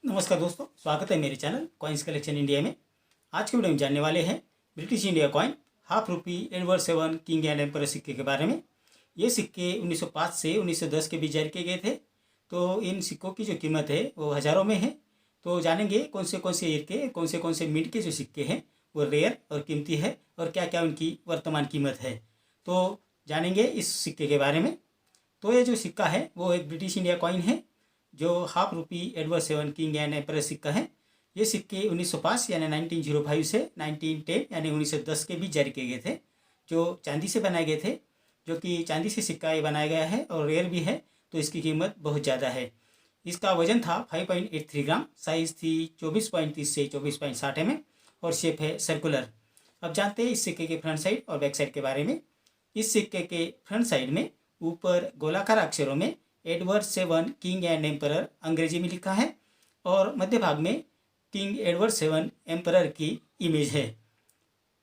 नमस्कार दोस्तों, स्वागत है मेरे चैनल कॉइन्स कलेक्शन इंडिया में। आज के वीडियो में जानने वाले हैं British India coin half rupee Edward 7 king and emperor सिक्के के बारे में। ये सिक्के 1905 से 1910 के बीच जारी किए गए थे। तो इन सिक्कों की जो कीमत है वो हज़ारों में है। तो जानेंगे कौन से ईयर के कौन से मिंट के जो सिक्के हैं वो रेयर और कीमती है और क्या क्या उनकी वर्तमान कीमत है। तो जानेंगे इस सिक्के के बारे में। तो ये जो सिक्का है वो एक ब्रिटिश इंडिया कॉइन है जो half rupee Edward 7 king and emperor सिक्का है। ये सिक्के 1905 यानी 1905 से 1910 यानी 1910 के बीच जारी किए गए थे, जो चांदी से बनाए गए थे। जो कि चांदी से सिक्का ये बनाया गया है और रेयर भी है, तो इसकी कीमत बहुत ज़्यादा है। इसका वजन था 5.83 ग्राम, साइज़ थी 24.30 से 24.60 mm और शेप है सर्कुलर। अब जानते हैं इस सिक्के के फ्रंट साइड और बैक साइड के बारे में। इस सिक्के के फ्रंट साइड में ऊपर गोलाकार अक्षरों में एडवर्ड 7 किंग एंड एम्परर अंग्रेजी में लिखा है और मध्य भाग में किंग एडवर्ड 7 एम्परर की इमेज है।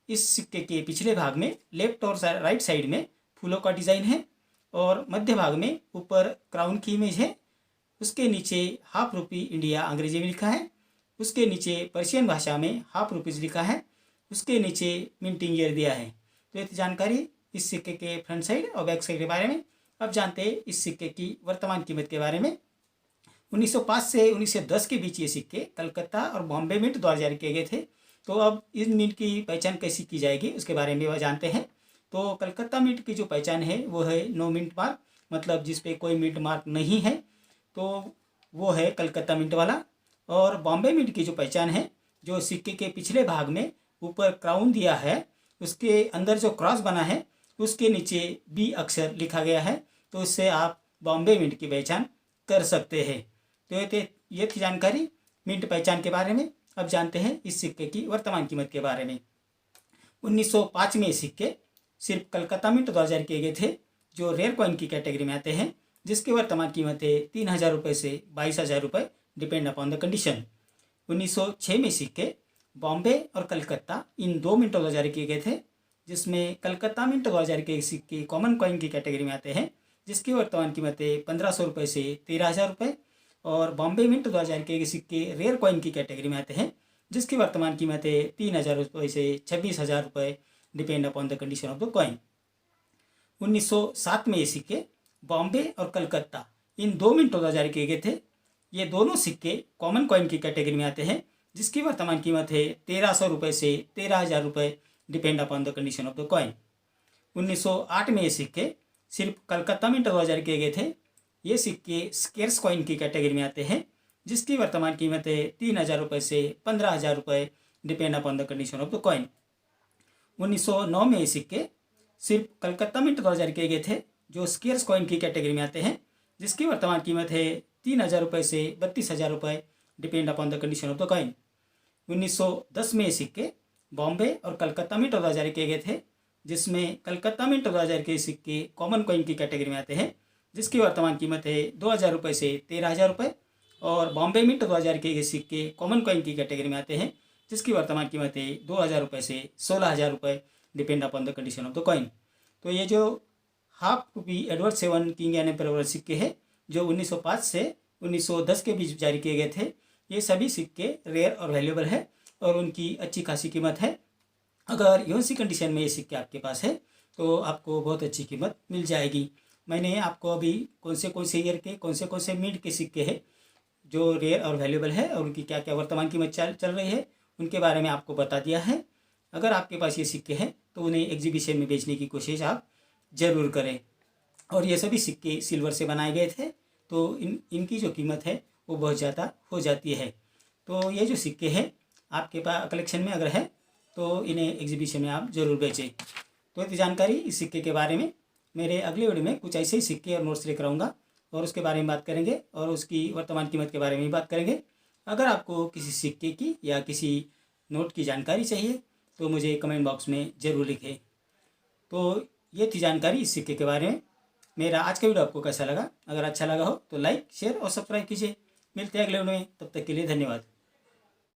इस सिक्के के पिछले भाग में लेफ्ट और राइट साइड में फूलों का डिज़ाइन है और मध्य भाग में ऊपर क्राउन की इमेज है। उसके नीचे हाफ रुपी इंडिया अंग्रेजी में लिखा है। उसके नीचे पर्शियन भाषा में हाफ रुपीज़ लिखा है। उसके नीचे मिंटिंग ईयर दिया है। तो ये जानकारी इस सिक्के के फ्रंट साइड और बैक साइड के बारे में। अब जानते हैं इस सिक्के की वर्तमान कीमत के बारे में। 1905 से 1910 के बीच ये सिक्के कलकत्ता और बॉम्बे मिंट द्वारा जारी किए गए थे। तो अब इन मिंट की पहचान कैसी की जाएगी उसके बारे में वह जानते हैं। तो कलकत्ता मिंट की जो पहचान है वो है नो मिंट मार्क, मतलब जिस पे कोई मिंट मार्क नहीं है तो वो है कलकत्ता मिंट वाला। और बॉम्बे मिंट की जो पहचान है, जो सिक्के के पिछले भाग में ऊपर क्राउन दिया है उसके अंदर जो क्रॉस बना है उसके नीचे बी अक्षर लिखा गया है, तो उससे आप बॉम्बे मिंट की पहचान कर सकते हैं। तो ये थी जानकारी मिंट पहचान के बारे में। अब जानते हैं इस सिक्के की वर्तमान कीमत के बारे में। 1905 में ये सिक्के सिर्फ कलकत्ता मिंट द्वारा जारी किए गए थे, जो रेयर कॉइन की कैटेगरी में आते हैं, जिसकी वर्तमान कीमत है 3,000 रुपये से 22,000 रुपये, डिपेंड अपॉन द कंडीशन। 1906 में सिक्के बॉम्बे और कलकत्ता इन दो मिंटों द्वारा जारी किए गए थे, जिसमें कलकत्ता मिंट द्वारा जारी किए सिक्के कॉमन कॉइन की कैटेगरी में आते हैं, जिसकी वर्तमान कीमत है 1,500 रुपये से 13,000 रुपये। और बॉम्बे मिंट द्वारा जारी किए सिक्के रेयर कॉइन की कैटेगरी में आते हैं, जिसकी वर्तमान कीमत है 3,000 रुपये से 26,000 रुपये, depend upon the condition of the coin. 1907 में ये सिक्के बॉम्बे और कलकत्ता इन दो मिंटों द्वारा जारी किए गए थे। ये दोनों सिक्के कॉमन कॉइन की कैटेगरी में आते हैं, जिसकी वर्तमान कीमत है 1,300 रुपये से 13,000 रुपये, depend upon the condition of the coin. 1908 में ये सिक्के सिर्फ कलकत्ता मिंट द्वारा जारी किए गए थे। ये सिक्के स्केर्स कॉइन की कैटेगरी में आते हैं, जिसकी वर्तमान कीमत है 3,000 रुपये से 15,000 रुपये, depend upon the condition of the coin. 1909 में ये सिक्के सिर्फ कलकत्ता मिंट द्वारा जारी किए गए थे, जो स्केर्स कॉइन की कैटेगरी में आते हैं, जिसकी वर्तमान कीमत है 3,000 रुपये से 32,000 रुपये, depend upon the condition of the coin. 1910 में ये सिक्के बॉम्बे और कलकत्ता मिंट द्वारा जारी किए गए थे, जिसमें कलकत्ता मिंट 2000 के सिक्के कॉमन कॉइन की कैटेगरी में आते हैं, जिसकी वर्तमान कीमत है 2,000 रुपये से 13,000 रुपये। और बॉम्बे मिंट 2000 के सिक्के कॉमन कॉइन की कैटेगरी में आते हैं, जिसकी वर्तमान कीमत है 2,000 रुपये से 16,000 रुपये, depend upon the condition of the coin. तो ये जो half rupee Edward 7 king and emperor सिक्के हैं, जो 1905 से 1910 के बीच जारी किए गए थे, ये सभी सिक्के रेयर और वैल्यूएबल है और उनकी अच्छी खासी कीमत है। अगर यूएनसी कंडीशन में ये सिक्के आपके पास है तो आपको बहुत अच्छी कीमत मिल जाएगी। मैंने आपको अभी कौन से ईयर के कौन से मिंट के सिक्के हैं जो रेयर और वैल्यूएबल है और उनकी क्या क्या वर्तमान कीमत चल रही है उनके बारे में आपको बता दिया है। अगर आपके पास ये सिक्के हैं तो उन्हें एग्जीबिशन में बेचने की कोशिश आप ज़रूर करें। और ये सभी सिक्के सिल्वर से बनाए गए थे, तो इनकी जो कीमत है वो बहुत ज़्यादा हो जाती है। तो ये जो सिक्के हैं आपके पास कलेक्शन में अगर है तो इन्हें एग्जीबिशन में आप ज़रूर बेचें। तो ये जानकारी इस सिक्के के बारे में। मेरे अगले वीडियो में कुछ ऐसे ही सिक्के और नोट्स लेकर आऊँगा और उसके बारे में बात करेंगे और उसकी वर्तमान कीमत के बारे में भी बात करेंगे। अगर आपको किसी सिक्के की या किसी नोट की जानकारी चाहिए तो मुझे कमेंट बॉक्स में ज़रूर लिखें। तो ये थी जानकारी इस सिक्के के बारे में। मेरा आज का वीडियो आपको कैसा लगा? अगर अच्छा लगा हो तो लाइक, शेयर और सब्सक्राइब कीजिए। मिलते हैं अगले वीडियो में, तब तक के लिए धन्यवाद।